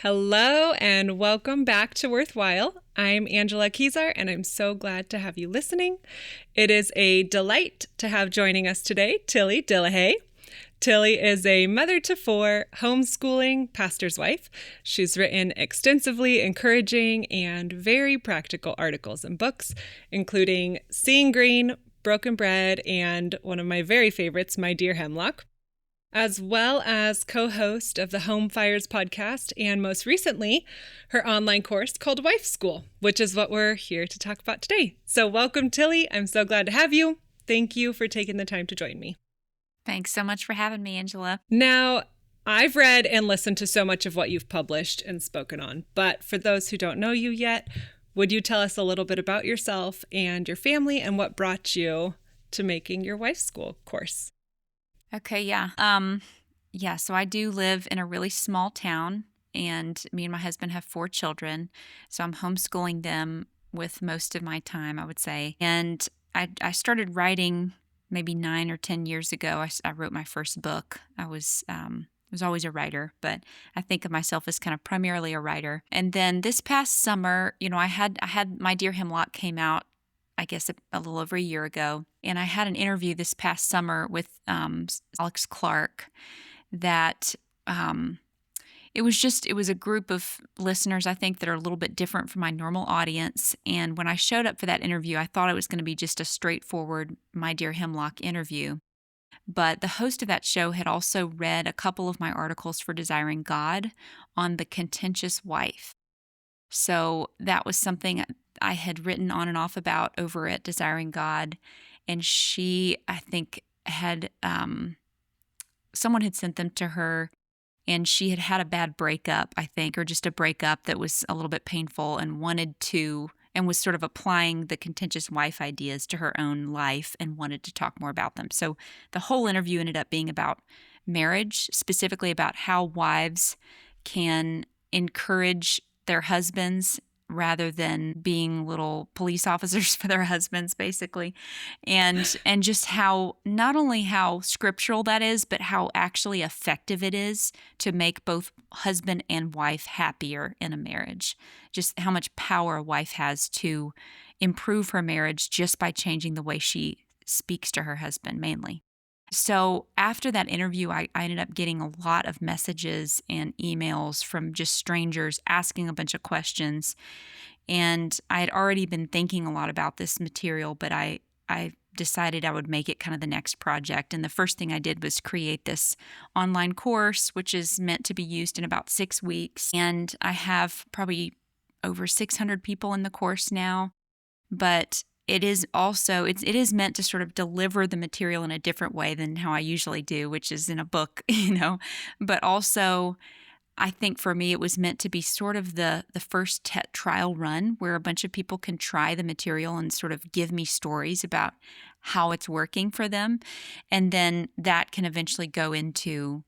Hello and welcome back to Worthwhile. I'm Angela Kezar and I'm so glad to have you listening. It is a delight to have joining us today, Tilly Dillehay. Tilly is a mother to four, homeschooling pastor's wife. She's written extensively encouraging and very practical articles and books, including Seeing Green, Broken Bread, and one of my very favorites, My Dear Hemlock, as well as co-host of the Home Fires podcast, and most recently, her online course called Wife School, which is what we're here to talk about today. So welcome, Tilly. I'm so glad to have you. Thank you for taking the time to join me. Thanks so much for having me, Angela. Now, I've read and listened to so much of what you've published and spoken on, but for those who don't know you yet, would you tell us a little bit about yourself and your family and what brought you to making your Wife School course? Okay, yeah. So I do live in a really small town, and me and my husband have 4 children, so I'm homeschooling them with most of my time, I would say. And I started writing maybe 9 or 10 years ago. I wrote my first book. I was always a writer, but I think of myself as kind of primarily a writer. And then this past summer, I had My Dear Hemlock came out, I guess, a little over a year ago. And I had an interview this past summer with Alex Clark that it was a group of listeners, I think, that are a little bit different from my normal audience. And when I showed up for that interview, I thought it was going to be just a straightforward My Dear Hemlock interview. But the host of that show had also read a couple of my articles for Desiring God on the contentious wife. So that was something I had written on and off about over at Desiring God. And she, I think, had, someone had sent them to her, and she had had a bad breakup, I think, or just a breakup that was a little bit painful and was sort of applying the contentious wife ideas to her own life and wanted to talk more about them. So the whole interview ended up being about marriage, specifically about how wives can encourage their husbands rather than being little police officers for their husbands, basically. And just how, not only how scriptural that is, but how actually effective it is to make both husband and wife happier in a marriage. Just how much power a wife has to improve her marriage just by changing the way she speaks to her husband, mainly. So after that interview, I ended up getting a lot of messages and emails from just strangers asking a bunch of questions. And I had already been thinking a lot about this material, but I decided I would make it kind of the next project. And the first thing I did was create this online course, which is meant to be used in about 6 weeks. And I have probably over 600 people in the course now. But it is also, it is meant to sort of deliver the material in a different way than how I usually do, which is in a book, but also I think for me, it was meant to be sort of the first trial run where a bunch of people can try the material and sort of give me stories about how it's working for them. And then that can eventually go into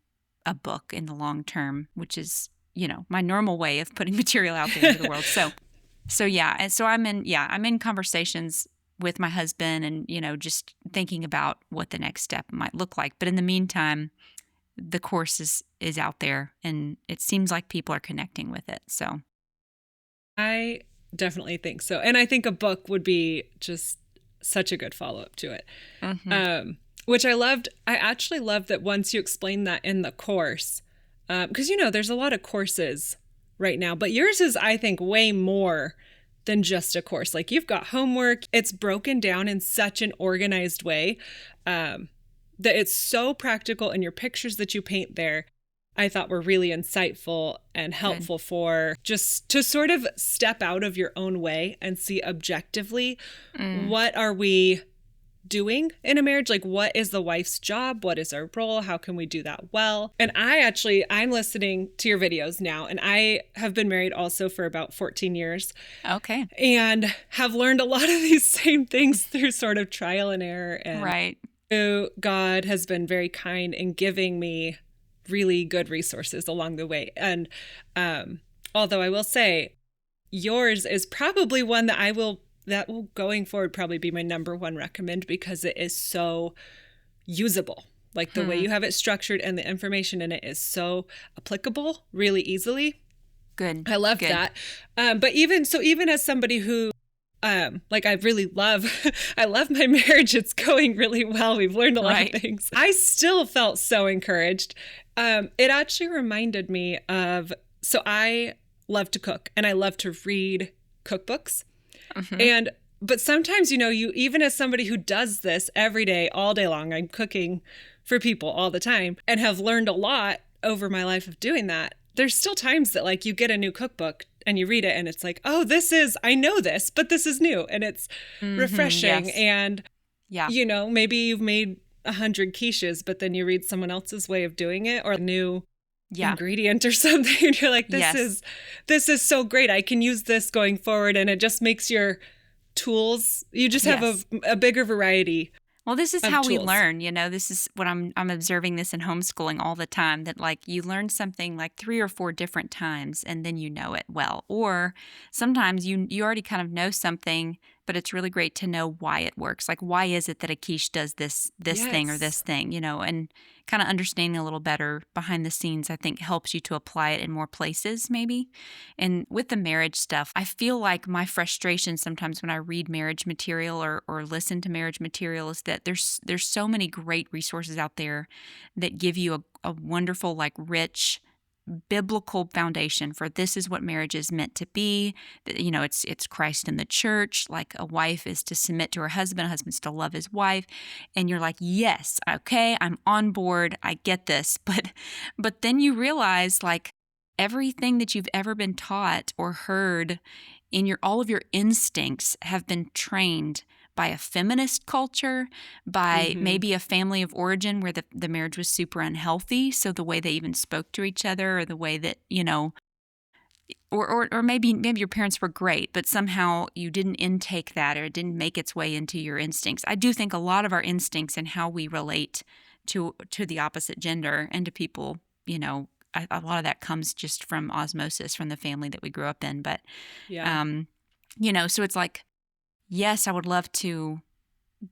a book in the long term, which is, my normal way of putting material out there into the world. So yeah, and so I'm in conversations with my husband and, just thinking about what the next step might look like. But in the meantime, the course is out there and it seems like people are connecting with it. So I definitely think so. And I think a book would be just such a good follow-up to it. Mm-hmm. Which I loved. I actually loved that once you explained that in the course, because, there's a lot of courses right now, but yours is, I think, way more than just a course. Like, you've got homework. It's broken down in such an organized way that it's so practical, and your pictures that you paint there, I thought were really insightful and helpful for just to sort of step out of your own way and see objectively, what are we doing in a marriage? Like, what is the wife's job? What is our role? How can we do that well? And I'm listening to your videos now, and I have been married also for about 14 years. Okay. And have learned a lot of these same things through sort of trial and error. And right. So God has been very kind in giving me really good resources along the way. And although I will say yours is probably one that will going forward probably be my number one recommend, because it is so usable. Like, the way you have it structured and the information in it is so applicable really easily. Good. I love Good. that. But even as somebody who, like I really love, I love my marriage. It's going really well. We've learned a lot of Right. things. I still felt so encouraged. It actually reminded me of, so I love to cook and I love to read cookbooks. Mm-hmm. And, but sometimes, you, even as somebody who does this every day, all day long, I'm cooking for people all the time and have learned a lot over my life of doing that. There's still times that like you get a new cookbook and you read it and it's like, oh, I know this, but this is new and it's Mm-hmm. refreshing. Yes. And, Yeah. maybe you've made 100 quiches, but then you read someone else's way of doing it or a new Yeah. ingredient or something. And you're like, Yes. this is so great. I can use this going forward. And it just makes your tools, you just have Yes. a bigger variety Well, this is of how we tools. learn, this is what I'm observing this in homeschooling all the time, that like you learn something like 3 or 4 different times and then you know it well. Or sometimes you already kind of know something, but it's really great to know why it works. Like why is it that a quiche does this thing or Yes. this thing, and kind of understanding a little better behind the scenes I think helps you to apply it in more places maybe. And with the marriage stuff, I feel like my frustration sometimes when I read marriage material or listen to marriage material is that there's so many great resources out there that give you a wonderful, like rich biblical foundation for this is what marriage is meant to be. It's Christ in the church. Like a wife is to submit to her husband, a husband's to love his wife. And you're like, yes, okay, I'm on board. I get this. But then you realize like everything that you've ever been taught or heard in all of your instincts have been trained by a feminist culture, by Mm-hmm. maybe a family of origin where the marriage was super unhealthy. So the way they even spoke to each other or the way that, or maybe your parents were great, but somehow you didn't intake that or it didn't make its way into your instincts. I do think a lot of our instincts and how we relate to the opposite gender and to people, a lot of that comes just from osmosis from the family that we grew up in. But, Yeah. so it's like, yes, I would love to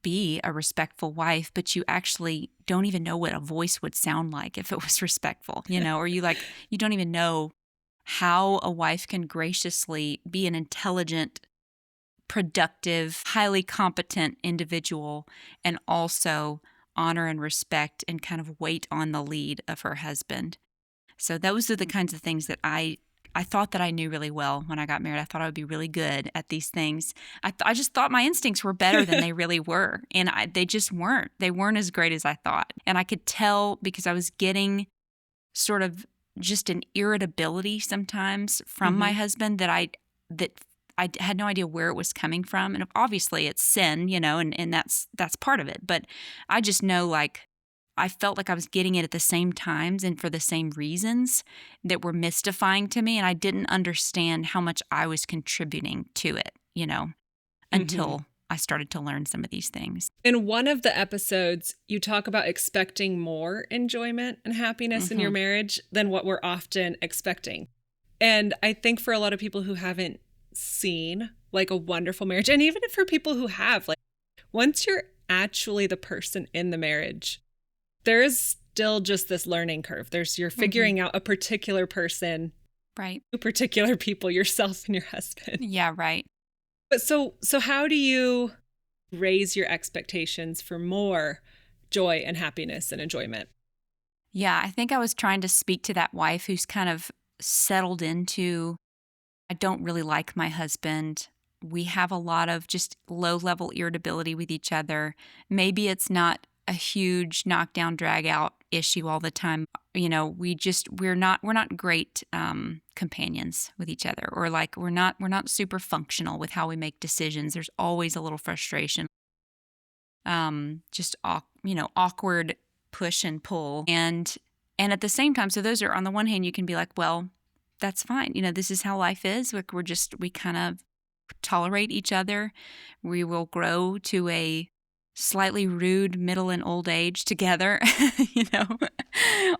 be a respectful wife, but you actually don't even know what a voice would sound like if it was respectful, or you don't even know how a wife can graciously be an intelligent, productive, highly competent individual and also honor and respect and kind of wait on the lead of her husband. So those are the kinds of things that I thought that I knew really well when I got married. I thought I would be really good at these things. I just thought my instincts were better than they really were. And they just weren't. They weren't as great as I thought. And I could tell because I was getting sort of just an irritability sometimes from my Mm-hmm. husband that I had no idea where it was coming from. And obviously it's sin, and that's part of it. But I just know like I felt like I was getting it at the same times and for the same reasons that were mystifying to me. And I didn't understand how much I was contributing to it, Mm-hmm. until I started to learn some of these things. In one of the episodes, you talk about expecting more enjoyment and happiness in your Mm-hmm. marriage than what we're often expecting. And I think for a lot of people who haven't seen like a wonderful marriage, and even for people who have, like, once you're actually the person in the marriage, there is still just this learning curve. You're Mm-hmm. figuring out a particular person, Right. two particular people, yourself and your husband. Yeah, right. But so how do you raise your expectations for more joy and happiness and enjoyment? Yeah, I think I was trying to speak to that wife who's kind of settled into, I don't really like my husband. We have a lot of just low level irritability with each other. Maybe it's not a huge knockdown drag out issue all the time. We're not great companions with each other, or like we're not super functional with how we make decisions. There's always a little frustration, just awkward push and pull, and at the same time, so those are, on the one hand you can be like, well, that's fine, this is how life is. Like we kind of tolerate each other. We will grow to a slightly rude middle and old age together, you know,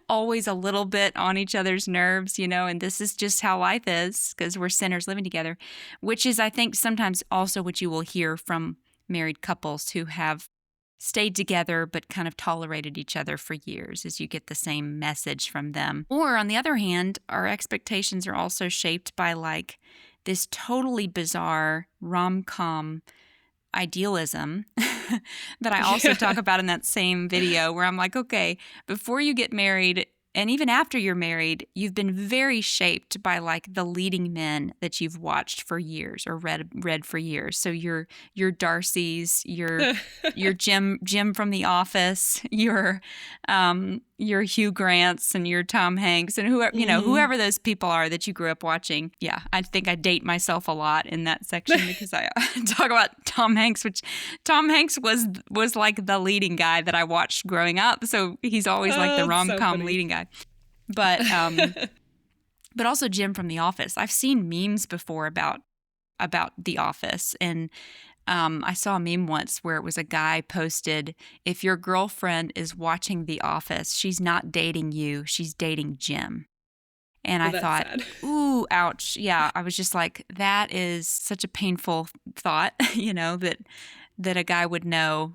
always a little bit on each other's nerves, and this is just how life is because we're sinners living together, which is, I think, sometimes also what you will hear from married couples who have stayed together but kind of tolerated each other for years, as you get the same message from them. Or on the other hand, our expectations are also shaped by like this totally bizarre rom-com idealism that I also talk about in that same video, where I'm like, okay, before you get married and even after you're married, you've been very shaped by like the leading men that you've watched for years or read for years. So your Darcy's, your Jim from The Office, your Hugh Grants and your Tom Hanks and whoever, whoever those people are that you grew up watching. Yeah, I think I date myself a lot in that section because I talk about Tom Hanks, which Tom Hanks was like the leading guy that I watched growing up. So he's always like the rom-com leading guy. But but also Jim from The Office. I've seen memes before about The Office, and I saw a meme once where it was a guy posted, if your girlfriend is watching The Office, she's not dating you, she's dating Jim. And I thought, sad. Ooh, ouch. Yeah, I was just like, that is such a painful thought, that a guy would know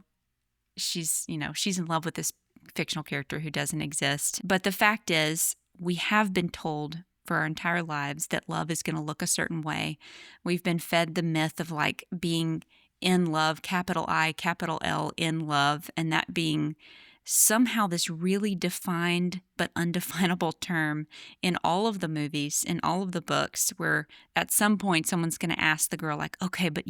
she's in love with this fictional character who doesn't exist. But the fact is, we have been told for our entire lives that love is going to look a certain way. We've been fed the myth of like being in love, capital I, capital L, in love, and that being somehow this really defined but undefinable term in all of the movies, in all of the books, where at some point someone's going to ask the girl like, okay, but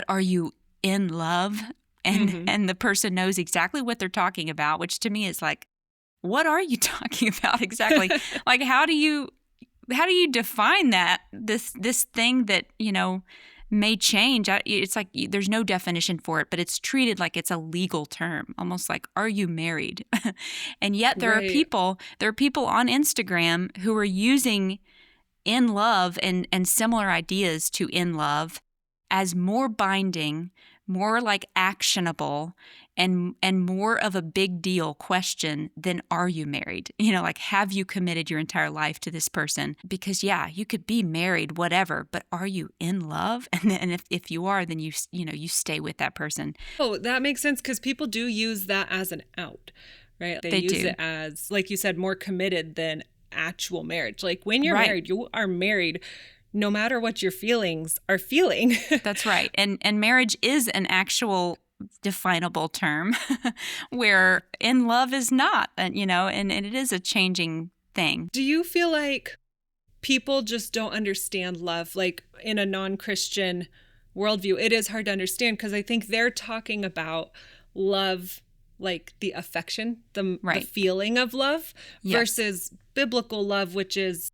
are you in love? And the person knows exactly what they're talking about, which to me is like, what are you talking about exactly? Like, how do you define that, this thing that, may change? It's like there's no definition for it, but it's treated like it's a legal term, almost like, are you married? And yet there are people on Instagram who are using in love and similar ideas to in love as more binding, more like actionable, and more of a big deal question than are you married? Like, have you committed your entire life to this person? Because yeah, you could be married, whatever, but are you in love? And if you are, then you stay with that person. Oh, that makes sense, because people do use that as an out, right? They use it as, like you said, more committed than actual marriage. Like when you're married, you are married no matter what your feelings are feeling. That's right. And marriage is an actual definable term where in love is not, and it is a changing thing. Do you feel like people just don't understand love? Like in a non-Christian worldview, it is hard to understand, because I think they're talking about love, like the affection, the feeling of love, versus biblical love, which is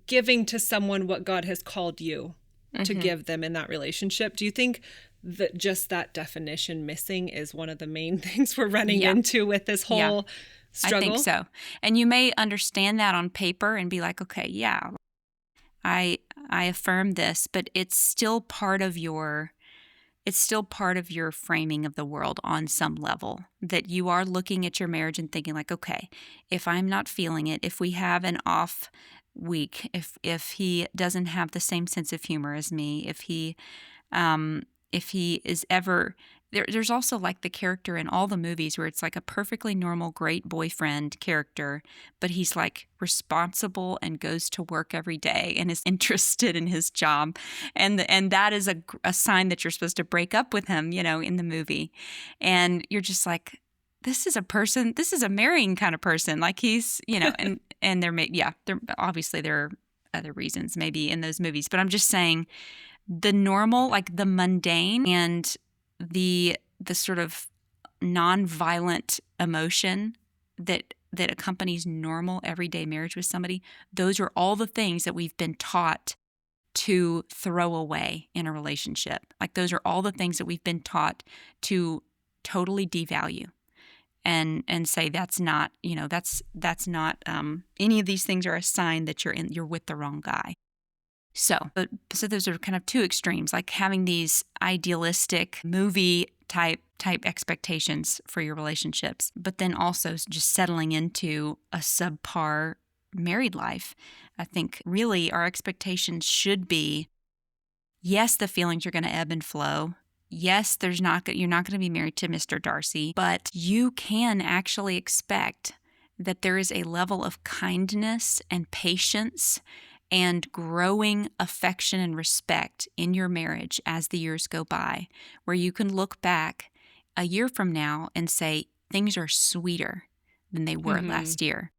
giving to someone what God has called you to give them in that relationship. Do you think that just that definition missing is one of the main things we're running into with this whole struggle? I think so. And you may understand that on paper and be like, okay, yeah, I affirm this, but it's still part of your framing of the world on some level, that you are looking at your marriage and thinking like, okay, if I'm not feeling it, if we have an off week, if he doesn't have the same sense of humor as me, if he is ever there's also like the character in all the movies where it's like a perfectly normal great boyfriend character, but he's like responsible and goes to work every day and is interested in his job, and that is a sign that you're supposed to break up with him, in the movie. And you're just like, this is a marrying kind of person, like he's, and there obviously there are other reasons maybe in those movies, but I'm just saying the normal, like the mundane and the sort of non-violent emotion that accompanies normal everyday marriage with somebody, those are all the things that we've been taught to throw away in a relationship. Like those are all the things that we've been taught to totally devalue and say that's not, that's not any of these things are a sign that you're with the wrong guy. So those are kind of two extremes, like having these idealistic movie type expectations for your relationships, but then also just settling into a subpar married life. I think really our expectations should be, yes, the feelings are going to ebb and flow. Yes, you're not going to be married to Mr. Darcy, but you can actually expect that there is a level of kindness and patience and growing affection and respect in your marriage as the years go by, where you can look back a year from now and say things are sweeter than they were Mm-hmm. last year.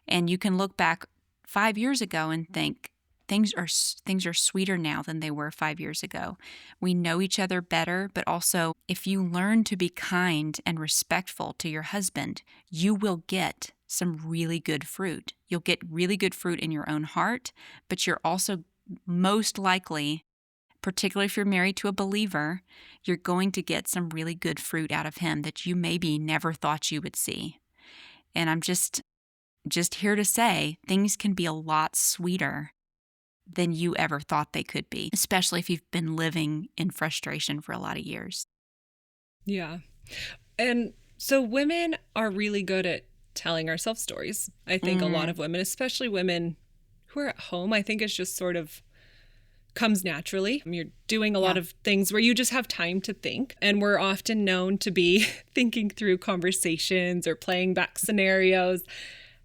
And you can look back 5 years ago and think things are sweeter now than they were 5 years ago. We know each other better, but also if you learn to be kind and respectful to your husband, you will get some really good fruit. You'll get really good fruit in your own heart, but you're also most likely, particularly if you're married to a believer, you're going to get some really good fruit out of him that you maybe never thought you would see. And I'm just here to say things can be a lot sweeter than you ever thought they could be, especially if you've been living in frustration for a lot of years. Yeah. And so women are really good at telling ourselves stories. I think a lot of women, especially women who are at home, I think it's just sort of comes naturally. You're doing a lot of things where you just have time to think. And we're often known to be thinking through conversations or playing back scenarios.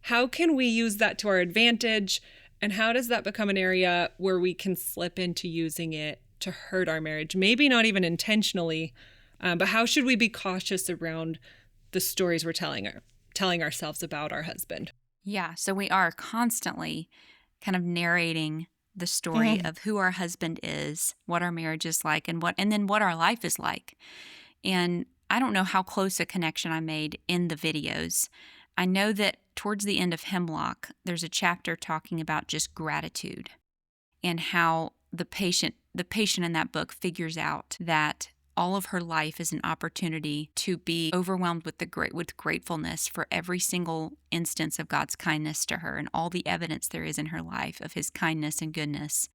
How can we use that to our advantage? And how does that become an area where we can slip into using it to hurt our marriage? Maybe not even intentionally, but how should we be cautious around the stories we're telling ourselves about our husband? Yeah, so we are constantly kind of narrating the story of who our husband is, what our marriage is like, and then what our life is like. And I don't know how close a connection I made in the videos. I know that towards the end of Hemlock, there's a chapter talking about just gratitude and how the patient in that book figures out that all of her life is an opportunity to be overwhelmed with gratefulness for every single instance of God's kindness to her and all the evidence there is in her life of his kindness and goodness.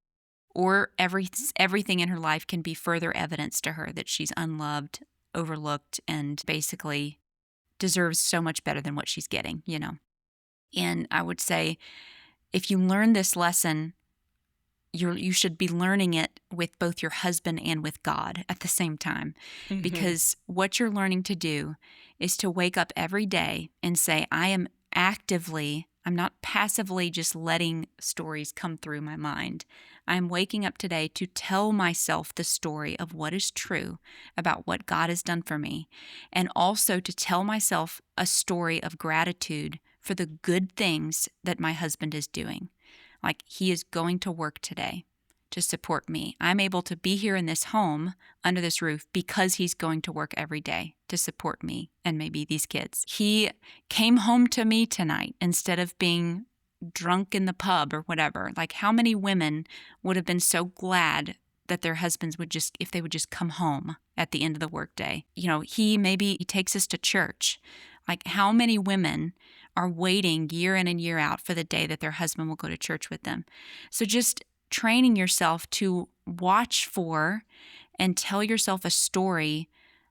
Or everything in her life can be further evidence to her that she's unloved, overlooked, and basically deserves so much better than what she's getting, you know. And I would say if you learn this lesson, you should be learning it with both your husband and with God at the same time. Because what you're learning to do is to wake up every day and say, I'm not passively just letting stories come through my mind. I'm waking up today to tell myself the story of what is true about what God has done for me, and also to tell myself a story of gratitude for the good things that my husband is doing. Like, he is going to work today to support me. I'm able to be here in this home under this roof because he's going to work every day to support me and maybe these kids. He came home to me tonight instead of being drunk in the pub or whatever. Like, how many women would have been so glad that their husbands if they would just come home at the end of the workday? You know, he takes us to church. Like, how many women are waiting year in and year out for the day that their husband will go to church with them? So just training yourself to watch for and tell yourself a story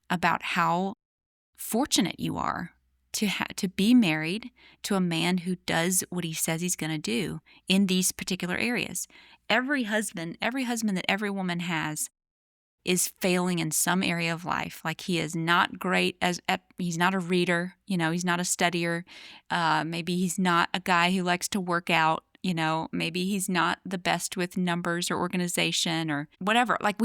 about how fortunate you are to be married to a man who does what he says he's going to do in these particular areas. Every husband that every woman has is failing in some area of life. Like, he is not great he's not a reader, you know, he's not a studier. Maybe he's not a guy who likes to work out. You know, maybe he's not the best with numbers or organization or whatever. Like,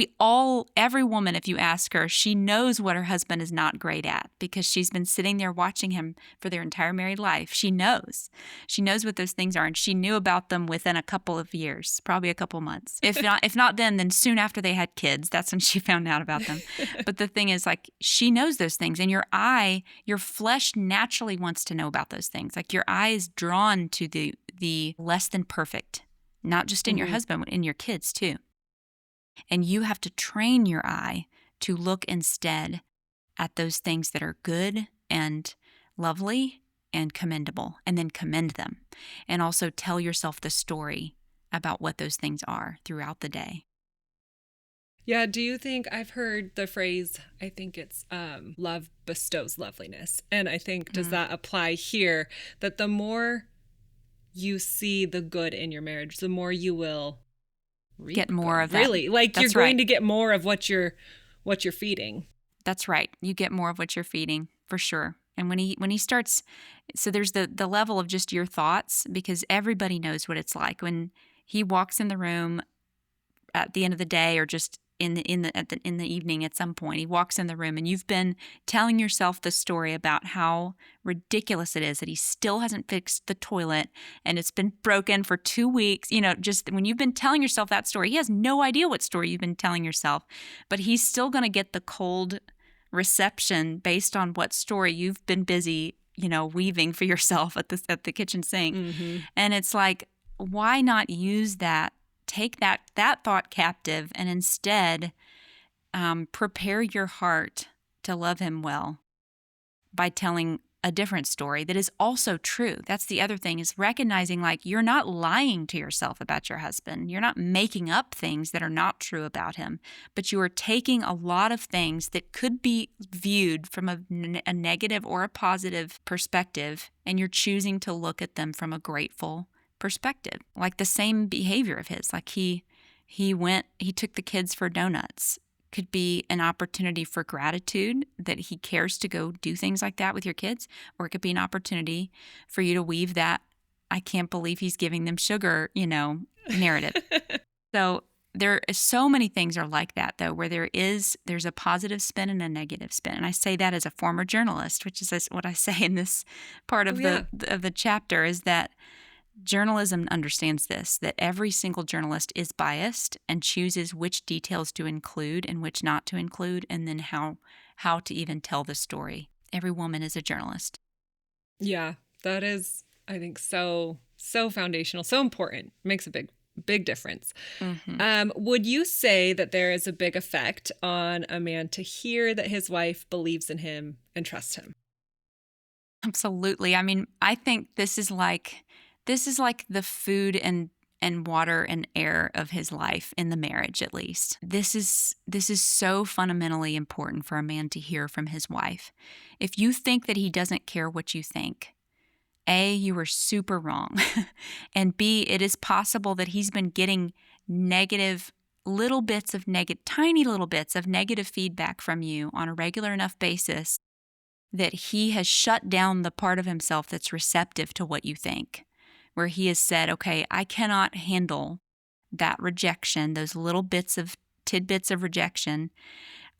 every woman, if you ask her, she knows what her husband is not great at because she's been sitting there watching him for their entire married life. She knows what those things are, and she knew about them within a couple of years, probably a couple months. If not then soon after they had kids, that's when she found out about them. But the thing is, like, she knows those things, and your flesh naturally wants to know about those things. Like, your eye is drawn to the less than perfect, not just in your husband, but in your kids too. And you have to train your eye to look instead at those things that are good and lovely and commendable, and then commend them. And also tell yourself the story about what those things are throughout the day. Yeah, do you think, I've heard the phrase, I think it's love bestows loveliness. And I think, does that apply here? That the more you see the good in your marriage, the more you will get more of that. Really, like, you're going to get more of what you're what you're feeding. That's right. You get more of what you're feeding, for sure. And when he starts, so there's the level of just your thoughts, because everybody knows what it's like when he walks in the room at the end of the day, or just in the evening at some point. He walks in the room and you've been telling yourself the story about how ridiculous it is that he still hasn't fixed the toilet and it's been broken for 2 weeks. Just when you've been telling yourself that story, he has no idea what story you've been telling yourself, but he's still going to get the cold reception based on what story you've been busy, weaving for yourself at the kitchen sink. Mm-hmm. And it's like, why not use that? Take that thought captive and instead prepare your heart to love him well by telling a different story that is also true. That's the other thing, is recognizing like you're not lying to yourself about your husband. You're not making up things that are not true about him, but you are taking a lot of things that could be viewed from a negative or a positive perspective, and you're choosing to look at them from a grateful perspective. Like the same behavior of his, like he took the kids for donuts, could be an opportunity for gratitude that he cares to go do things like that with your kids, or it could be an opportunity for you to weave that I can't believe he's giving them sugar, narrative. So there is so many things are like that, though, where there's a positive spin and a negative spin. And I say that as a former journalist, which is what I say in this part of the chapter, is that journalism understands this, that every single journalist is biased and chooses which details to include and which not to include, and then how to even tell the story. Every woman is a journalist. Yeah, that is, I think, so foundational, so important. Makes a big difference. Mm-hmm. Would you say that there is a big effect on a man to hear that his wife believes in him and trusts him? Absolutely. I mean, I think this is like the food and water and air of his life in the marriage, at least. This is so fundamentally important for a man to hear from his wife. If you think that he doesn't care what you think, A, you are super wrong. And B, it is possible that he's been getting tiny little bits of negative feedback from you on a regular enough basis that he has shut down the part of himself that's receptive to what you think, where he has said, okay, I cannot handle that rejection, those little tidbits of rejection.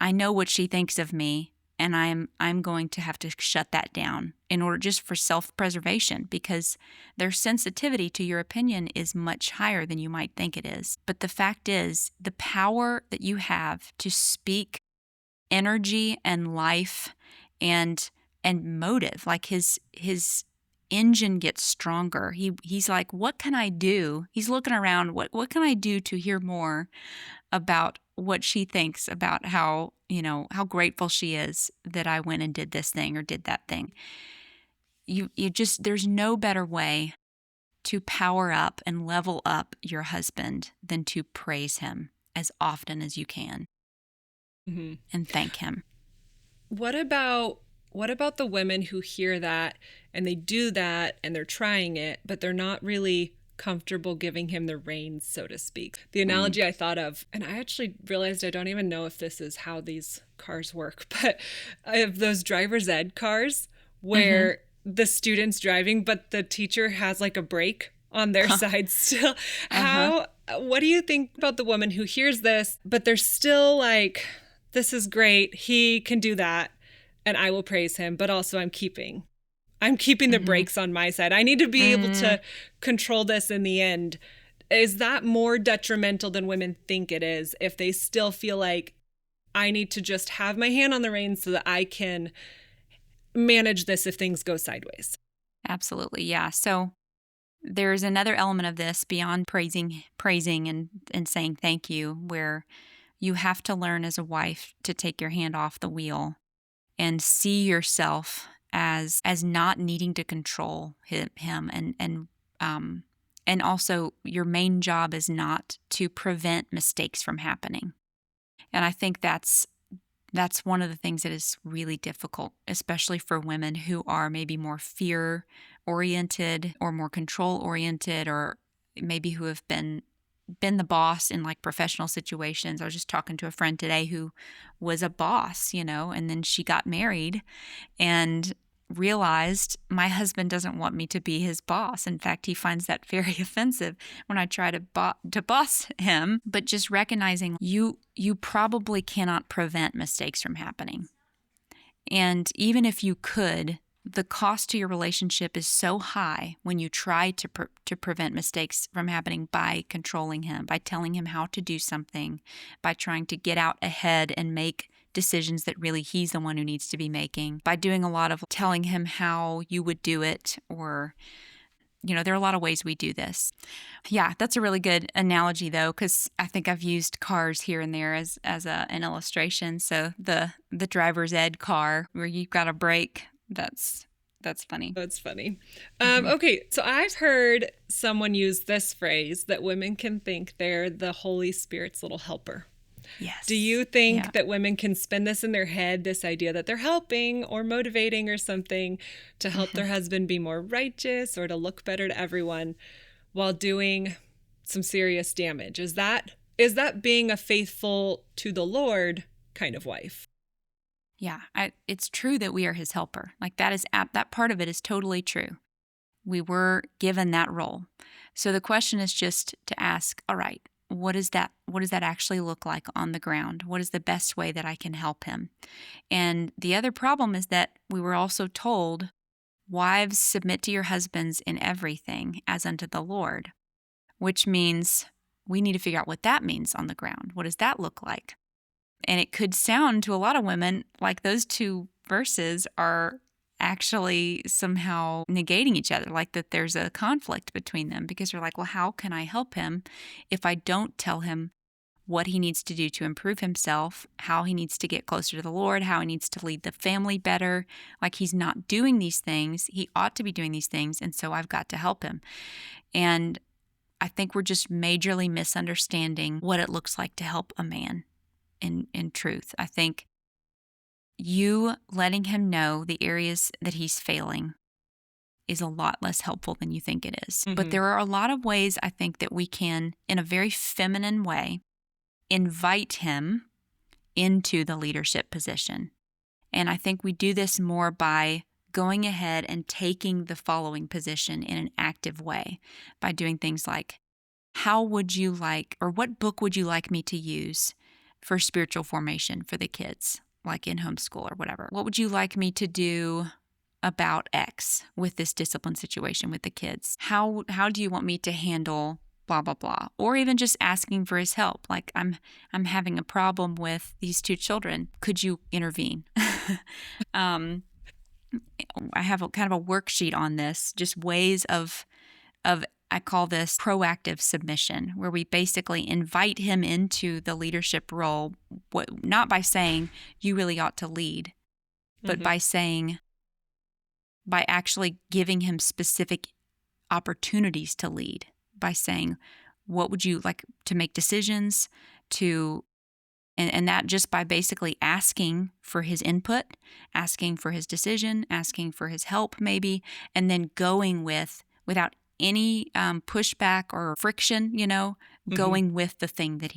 I know what she thinks of me, and I'm going to have to shut that down in order, just for self-preservation, because their sensitivity to your opinion is much higher than you might think it is. But the fact is, the power that you have to speak energy and life and motive, like his engine gets stronger. He's like, what can I do? He's looking around, what can I do to hear more about what she thinks about how grateful she is that I went and did this thing or did that thing. You just, there's no better way to power up and level up your husband than to praise him as often as you can. Mm-hmm. And thank him. What about the women who hear that and they do that and they're trying it, but they're not really comfortable giving him the reins, so to speak? The analogy I thought of, and I actually realized I don't even know if this is how these cars work, but I have those driver's ed cars where the student's driving, but the teacher has like a brake on their side still. What do you think about the woman who hears this, but they're still like, this is great, he can do that, and I will praise him, but also I'm keeping the brakes on my side. I need to be able to control this in the end. Is that more detrimental than women think it is, if they still feel like I need to just have my hand on the reins so that I can manage this if things go sideways? Absolutely, yeah. So there's another element of this beyond praising and saying thank you, where you have to learn as a wife to take your hand off the wheel and see yourself as not needing to control him, and also your main job is not to prevent mistakes from happening. And I think that's one of the things that is really difficult, especially for women who are maybe more fear oriented or more control oriented, or maybe who have been been the boss in like professional situations. I was just talking to a friend today who was a boss, and then she got married and realized my husband doesn't want me to be his boss. In fact, he finds that very offensive when I try to boss him. But just recognizing you probably cannot prevent mistakes from happening. And even if you could, the cost to your relationship is so high when you try to prevent mistakes from happening by controlling him, by telling him how to do something, by trying to get out ahead and make decisions that really he's the one who needs to be making, by doing a lot of telling him how you would do it, or there are a lot of ways we do this. Yeah, that's a really good analogy, though, because I think I've used cars here and there as an illustration. So the driver's ed car where you've got a brake, that's funny. That's funny. Okay, so I've heard someone use this phrase that women can think they're the Holy Spirit's little helper. Yes. Do you think that women can spin this in their head, this idea that they're helping or motivating or something to help their husband be more righteous or to look better to everyone while doing some serious damage? Is that being a faithful to the Lord kind of wife? Yeah, it's true that we are his helper. Like that part of it is totally true. We were given that role. So the question is just to ask, all right, what does that actually look like on the ground? What is the best way that I can help him? And the other problem is that we were also told, wives, submit to your husbands in everything as unto the Lord, which means we need to figure out what that means on the ground. What does that look like? And it could sound to a lot of women like those two verses are actually somehow negating each other, like that there's a conflict between them, because you're like, well, how can I help him if I don't tell him what he needs to do to improve himself, how he needs to get closer to the Lord, how he needs to lead the family better? Like, he's not doing these things. He ought to be doing these things, and so I've got to help him. And I think we're just majorly misunderstanding what it looks like to help a man in truth. I think you letting him know the areas that he's failing is a lot less helpful than you think it is. But there are a lot of ways I think that we can, in a very feminine way, invite him into the leadership position. And I think we do this more by going ahead and taking the following position in an active way, by doing things like, how would you like, or what book would you like me to use for spiritual formation for the kids, like in homeschool or whatever? What would you like me to do about X with this discipline situation with the kids? How do you want me to handle blah, blah, blah? Or even just asking for his help. Like, I'm having a problem with these two children. Could you intervene? I have a kind of a worksheet on this, just ways of I call this proactive submission, where we basically invite him into the leadership role, not by saying you really ought to lead, but by actually giving him specific opportunities to lead, by saying, what would you like to make decisions and that just by basically asking for his input, asking for his decision, asking for his help maybe, and then going without any pushback or friction, going with the thing that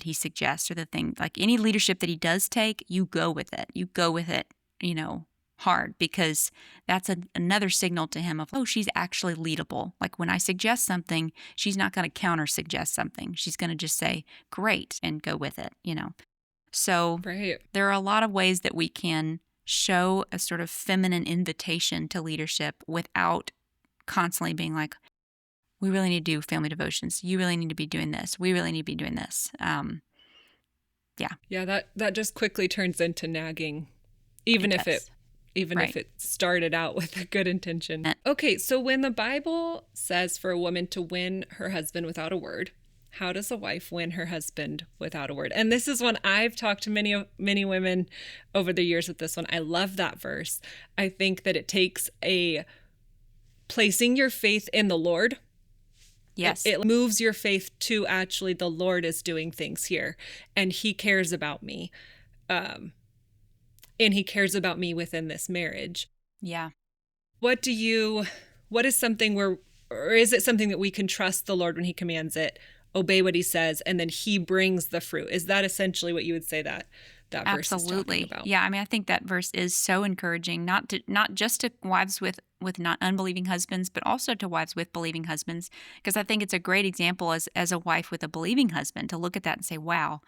he suggests, or the thing, like any leadership that he does take, you go with it. You go with it, hard, because that's another signal to him of, oh, she's actually leadable. Like, when I suggest something, she's not going to counter suggest something. She's going to just say, great, and go with it, So Right. There are a lot of ways that we can show a sort of feminine invitation to leadership without constantly being like, we really need to do family devotions. You really need to be doing this. We really need to be doing this. Yeah, that just quickly turns into nagging, even if it started out with a good intention. Okay, so when the Bible says for a woman to win her husband without a word, how does a wife win her husband without a word? And this is one I've talked to many women over the years with this one. I love that verse. I think that it takes a placing your faith in the Lord. Yes. It moves your faith to actually the Lord is doing things here, and he cares about me. And he cares about me within this marriage. Yeah. What is something or is it something that we can trust the Lord when he commands it obey what he says, and then he brings the fruit. Is that essentially what you would say that verse is talking Absolutely. about? Yeah, I mean, I think that verse is so encouraging, not just to wives with not unbelieving husbands, but also to wives with believing husbands, because I think it's a great example as a wife with a believing husband to look at that and say, wow,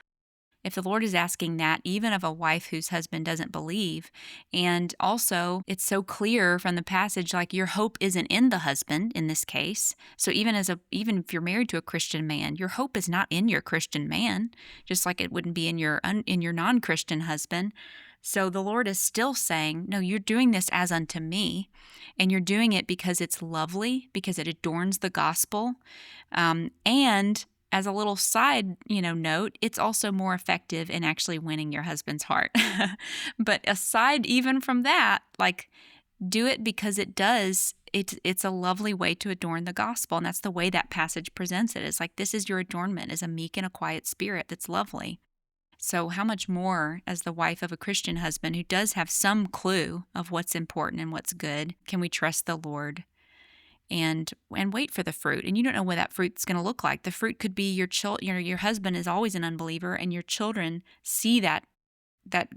if the Lord is asking that even of a wife whose husband doesn't believe. And also, it's so clear from the passage, like your hope isn't in the husband in this case. So even if you're married to a Christian man, your hope is not in your Christian man, just like it wouldn't be in your non-Christian husband. So the Lord is still saying, no, you're doing this as unto me, and you're doing it because it's lovely, because it adorns the gospel, and as a little side, note, it's also more effective in actually winning your husband's heart. But aside even from that, like, do it because it's a lovely way to adorn the gospel. And that's the way that passage presents it. It's like, this is your adornment, is a meek and a quiet spirit that's lovely. So how much more as the wife of a Christian husband who does have some clue of what's important and what's good, can we trust the Lord and wait for the fruit? And you don't know what that fruit's going to look like. The fruit could be your husband is always an unbeliever, and your children see that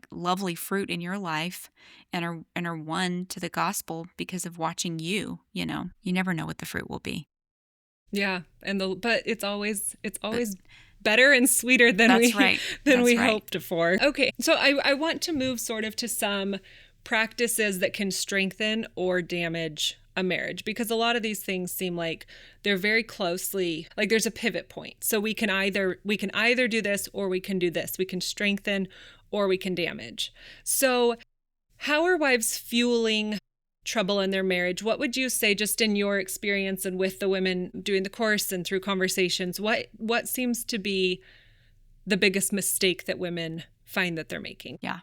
lovely fruit in your life and are won to the gospel because of watching you. You never know what the fruit will be. Yeah, but it's always better and sweeter than That's right. we hoped for. Okay, so I want to move sort of to some practices that can strengthen or damage a marriage, because a lot of these things seem like they're very closely, like there's a pivot point. So we can either do this or we can do this. We can strengthen or we can damage. So how are wives fueling trouble in their marriage? What would you say, just in your experience and with the women doing the course and through conversations, what seems to be the biggest mistake that women find that they're making? Yeah.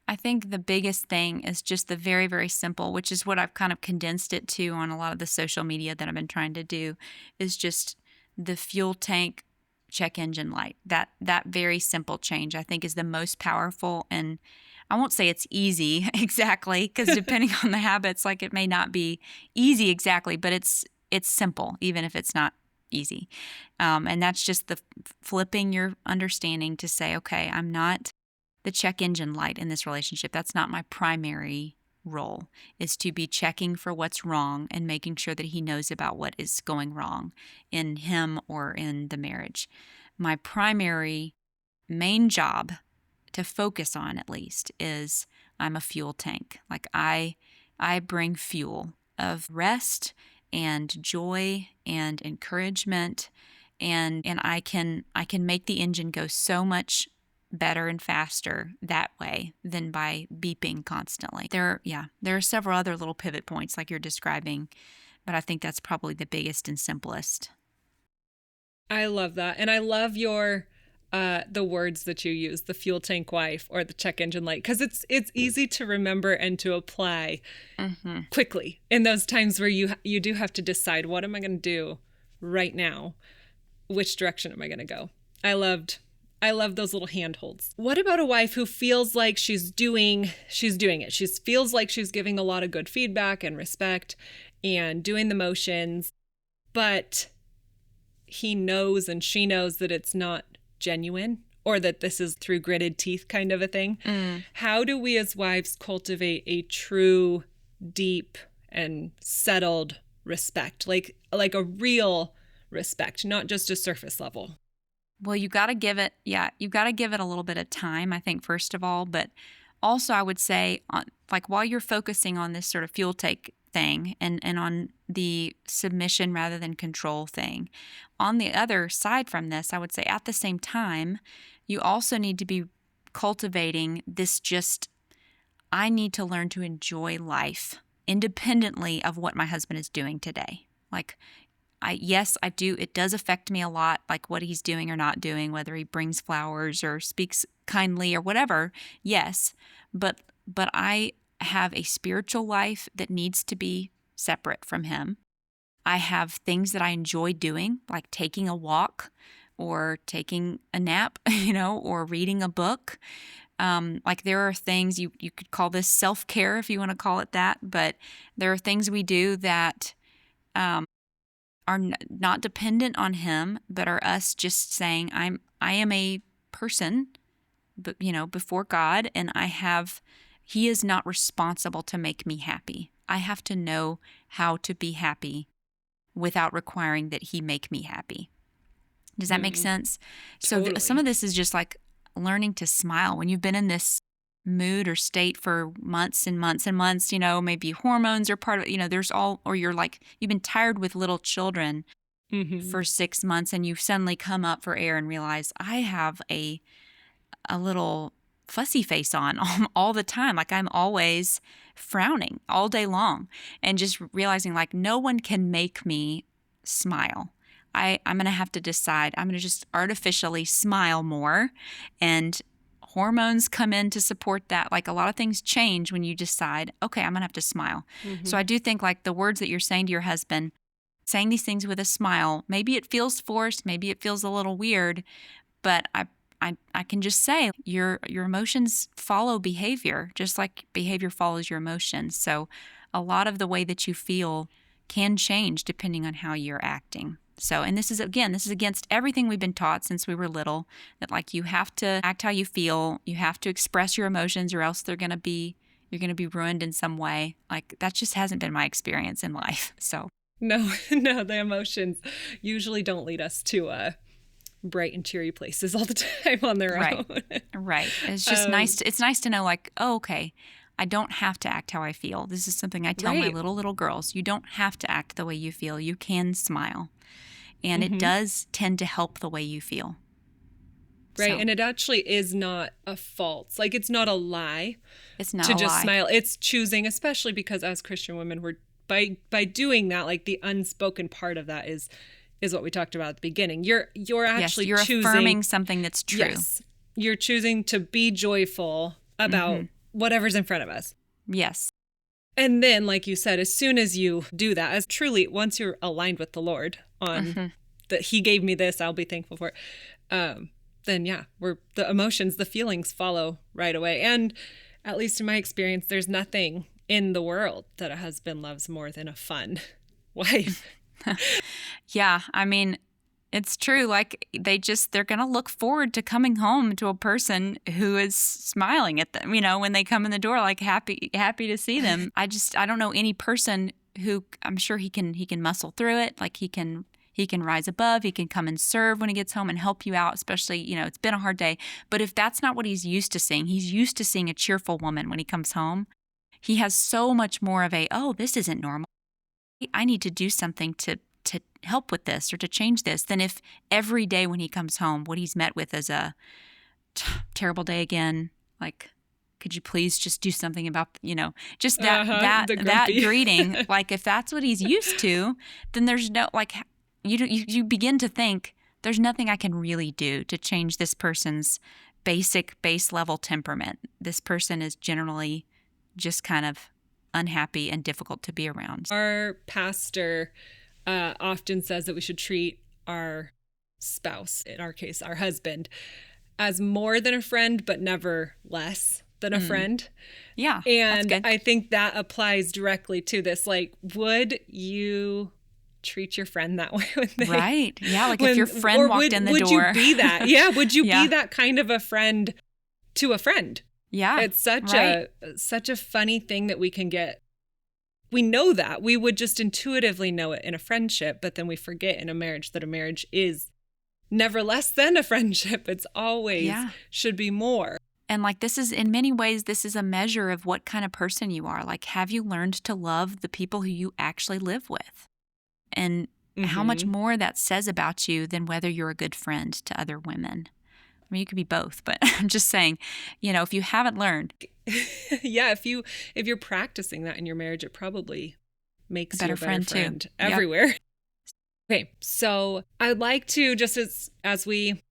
I think the biggest thing is just the very, very simple, which is what I've kind of condensed it to on a lot of the social media that I've been trying to do, is just the fuel tank check engine light. That very simple change, I think, is the most powerful. And I won't say it's easy exactly, because depending on the habits, like, it may not be easy exactly, but it's simple, even if it's not easy. And that's just the flipping your understanding to say, okay, I'm not the check engine light in this relationship. That's not my primary role, is to be checking for what's wrong and making sure that he knows about what is going wrong in him or in the marriage. My primary main job to focus on, at least, is I'm a fuel tank. Like, I bring fuel of rest and joy and encouragement, and I can make the engine go so much better and faster that way than by beeping constantly. There are several other little pivot points like you're describing, but I think that's probably the biggest and simplest. I love that. And I love your the words that you use, the fuel tank wife or the check engine light, because it's easy to remember and to apply quickly in those times where you do have to decide, what am I going to do right now? Which direction am I going to go? I love those little handholds. What about a wife who feels like she's doing it? She feels like she's giving a lot of good feedback and respect and doing the motions, but he knows and she knows that it's not genuine, or that this is through gritted teeth kind of a thing. How do we as wives cultivate a true, deep, and settled respect, like a real respect, not just a surface level? Well, you got to give it a little bit of time, I think, first of all. But also, I would say, like, while you're focusing on this sort of fuel tank thing and on the submission rather than control thing, on the other side from this, I would say at the same time, you also need to be cultivating this I need to learn to enjoy life independently of what my husband is doing today. Like, yes, I do. It does affect me a lot, like what he's doing or not doing, whether he brings flowers or speaks kindly or whatever. Yes, but I have a spiritual life that needs to be separate from him. I have things that I enjoy doing, like taking a walk or taking a nap, or reading a book. Like, there are things you could call this self-care if you want to call it that, but there are things we do that are not dependent on him, but are us just saying, I am a person, but before God, and he is not responsible to make me happy. I have to know how to be happy without requiring that he make me happy. Does that make sense? Totally. So some of this is just like learning to smile when you've been in this mood or state for months and months and months, maybe hormones are part of it, or you're like, you've been tired with little children for 6 months, and you suddenly come up for air and realize I have a little fussy face on all the time. Like I'm always frowning all day long, and just realizing like no one can make me smile. I'm going to have to decide. I'm going to just artificially smile more, and hormones come in to support that. Like a lot of things change when you decide, okay, I'm going to have to smile. So I do think like the words that you're saying to your husband, saying these things with a smile, maybe it feels forced, maybe it feels a little weird, but I can just say your emotions follow behavior, just like behavior follows your emotions. So a lot of the way that you feel can change depending on how you're acting. So, and this is against everything we've been taught since we were little, that like you have to act how you feel, you have to express your emotions, or else you're going to be ruined in some way. Like that just hasn't been my experience in life. So no, the emotions usually don't lead us to bright and cheery places all the time on their own. Right. It's just nice. It's nice to know like, oh, okay, I don't have to act how I feel. This is something I tell my little girls. You don't have to act the way you feel. You can smile. And it does tend to help the way you feel. Right. So, and it actually is not a false, like it's not a lie. It's not to a just lie. smile. It's choosing, especially because as Christian women, we're by doing that, like the unspoken part of that is what we talked about at the beginning. You're actually you're choosing, affirming something that's true. Yes. You're choosing to be joyful about whatever's in front of us. Yes. And then, like you said, as soon as you do that, as truly, once you're aligned with the Lord on that he gave me this, I'll be thankful for it. Then yeah, the emotions, the feelings follow right away. And at least in my experience, there's nothing in the world that a husband loves more than a fun wife. Yeah. I mean, it's true. Like they're going to look forward to coming home to a person who is smiling at them, when they come in the door, like happy to see them. I don't know any person who, I'm sure he can muscle through it. Like he can rise above, he can come and serve when he gets home and help you out, especially, it's been a hard day. But if that's not what he's used to seeing, he's used to seeing a cheerful woman when he comes home. He has so much more of this isn't normal. I need to do something to help with this or to change this than if every day when he comes home, what he's met with is a terrible day again. Like, could you please just do something about, just that greeting. Like if that's what he's used to, then there's no, like, you begin to think there's nothing I can really do to change this person's base level temperament. This person is generally just kind of unhappy and difficult to be around. Our pastor often says that we should treat our spouse, in our case, our husband, as more than a friend, but never less than a friend. Yeah. And I think that applies directly to this. Like, would you treat your friend that way when they... Right. Yeah. Like if your friend walked in the door. Would you be that? Yeah. Would you be that kind of a friend to a friend? Yeah. It's such a funny thing that we can get. We know that. We would just intuitively know it in a friendship, but then we forget in a marriage that a marriage is never less than a friendship. It's always should be more. And like this is, in many ways, this is a measure of what kind of person you are. Like, have you learned to love the people who you actually live with? And how much more that says about you than whether you're a good friend to other women. I mean, you could be both, but I'm just saying, if you haven't learned. Yeah, if you're practicing that in your marriage, it probably makes you a better friend too. Everywhere. Yep. Okay, so I'd like to, just as we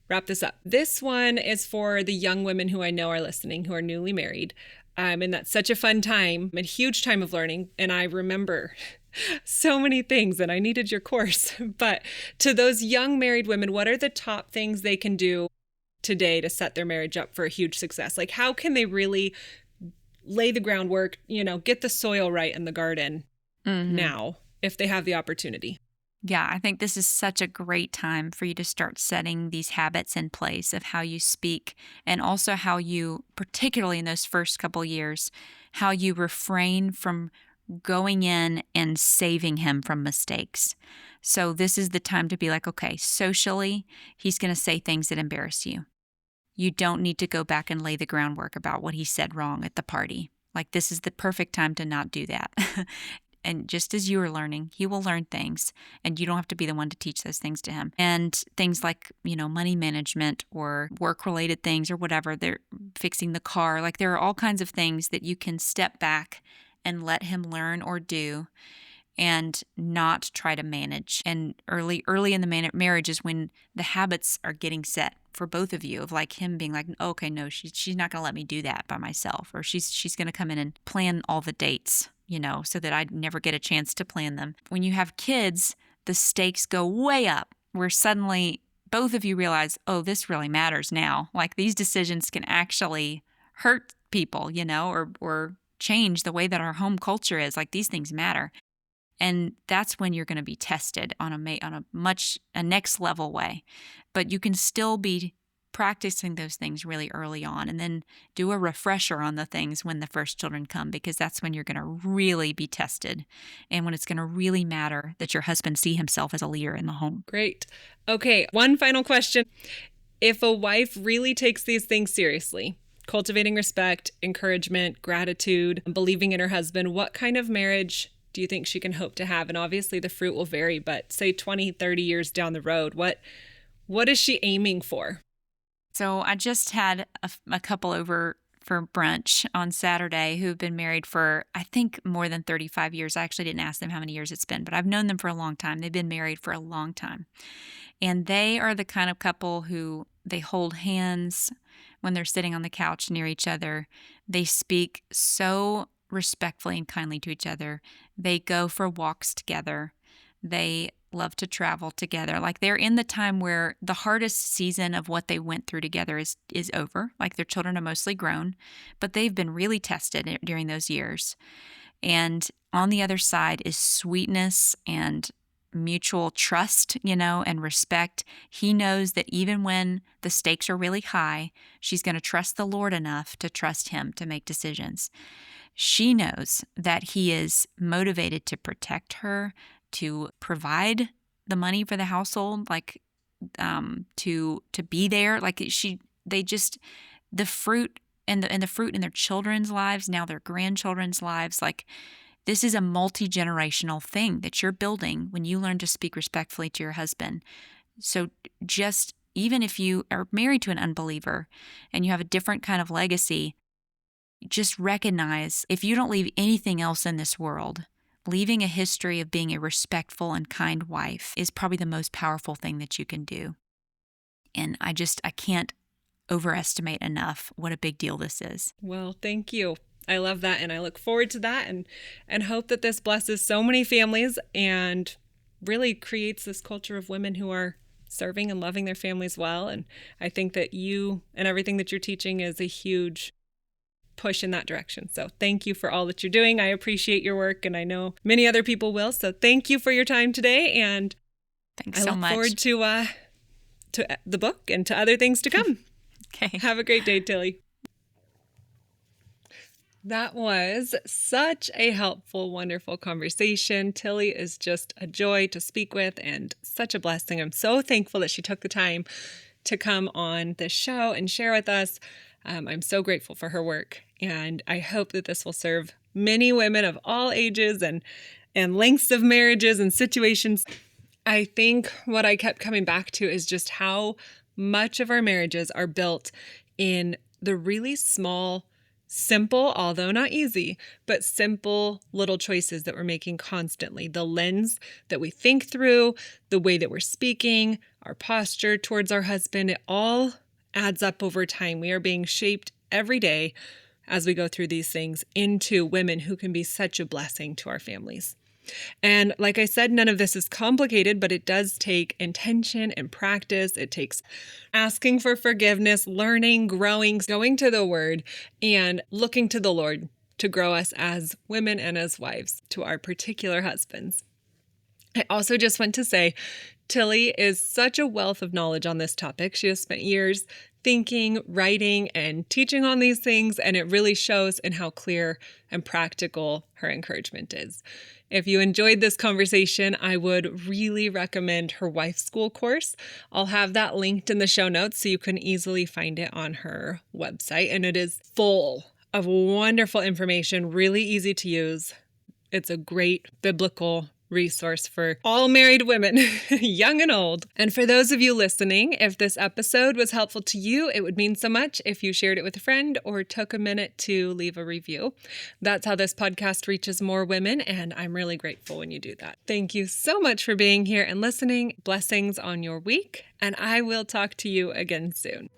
wrap this up, this one is for the young women who I know are listening, who are newly married. And that's such a fun time, a huge time of learning. And I remember so many things, and I needed your course. But to those young married women, what are the top things they can do today to set their marriage up for a huge success? Like, how can they really lay the groundwork, get the soil right in the garden now, if they have the opportunity? Yeah, I think this is such a great time for you to start setting these habits in place of how you speak and also how you, particularly in those first couple years, how you refrain from going in and saving him from mistakes. So, this is the time to be like, okay, socially, he's going to say things that embarrass you. You don't need to go back and lay the groundwork about what he said wrong at the party. Like, this is the perfect time to not do that. And just as you are learning, he will learn things, and you don't have to be the one to teach those things to him. And things like, money management or work related things or whatever, they're fixing the car. Like, there are all kinds of things that you can step back and let him learn or do and not try to manage. And early in the marriage is when the habits are getting set for both of you, of like him being like, okay, no, she's not going to let me do that by myself, or she's going to come in and plan all the dates, so that I'd never get a chance to plan them. When you have kids, the stakes go way up, where suddenly both of you realize, oh, this really matters now. Like, these decisions can actually hurt people, or change the way that our home culture is. Like, these things matter. And that's when you're going to be tested on a next level way. But you can still be practicing those things really early on, and then do a refresher on the things when the first children come, because that's when you're going to really be tested, and when it's going to really matter that your husband see himself as a leader in the home. Great. Okay, one final question. If a wife really takes these things seriously, cultivating respect, encouragement, gratitude, believing in her husband, what kind of marriage do you think she can hope to have? And obviously the fruit will vary, but say 20, 30 years down the road, what is she aiming for? So I just had a couple over for brunch on Saturday who have been married for, I think, more than 35 years. I actually didn't ask them how many years it's been, but I've known them for a long time. They've been married for a long time. And they are the kind of couple who they hold hands when they're sitting on the couch near each other. They speak so respectfully and kindly to each other. They go for walks together. They love to travel together. Like, they're in the time where the hardest season of what they went through together is over. Like, their children are mostly grown, but they've been really tested during those years. And on the other side is sweetness and mutual trust, and respect. He knows that even when the stakes are really high, she's going to trust the Lord enough to trust him to make decisions. She knows that he is motivated to protect her, to provide the money for the household, like to be there. Like, the fruit and the fruit in their children's lives, now their grandchildren's lives. Like, this is a multi-generational thing that you're building when you learn to speak respectfully to your husband. So just even if you are married to an unbeliever and you have a different kind of legacy, just recognize, if you don't leave anything else in this world, leaving a history of being a respectful and kind wife is probably the most powerful thing that you can do. And I can't overestimate enough what a big deal this is. Well, thank you. I love that, and I look forward to that, and hope that this blesses so many families and really creates this culture of women who are serving and loving their families well. And I think that you and everything that you're teaching is a huge push in that direction. So thank you for all that you're doing. I appreciate your work, and I know many other people will. So thank you for your time today, and thanks so much. I look forward to the book and to other things to come. Okay. Have a great day, Tilly. That was such a helpful, wonderful conversation. Tilly is just a joy to speak with and such a blessing. I'm so thankful that she took the time to come on this show and share with us. I'm so grateful for her work, and I hope that this will serve many women of all ages and lengths of marriages and situations. I think what I kept coming back to is just how much of our marriages are built in the really small, simple, although not easy, but simple little choices that we're making constantly. The lens that we think through, the way that we're speaking, our posture towards our husband, it all adds up over time. We are being shaped every day as we go through these things into women who can be such a blessing to our families. And like I said, none of this is complicated, but it does take intention and practice. It takes asking for forgiveness, learning, growing, going to the Word, and looking to the Lord to grow us as women and as wives to our particular husbands. I also just want to say Tilly is such a wealth of knowledge on this topic. She has spent years thinking, writing, and teaching on these things, and it really shows in how clear and practical her encouragement is. If you enjoyed this conversation, I would really recommend her wife school course. I'll have that linked in the show notes so you can easily find it on her website, and it is full of wonderful information, really easy to use. It's a great biblical resource for all married women, young and old. And for those of you listening, if this episode was helpful to you, it would mean so much if you shared it with a friend or took a minute to leave a review. That's how this podcast reaches more women, and I'm really grateful when you do that. Thank you so much for being here and listening. Blessings on your week, and I will talk to you again soon.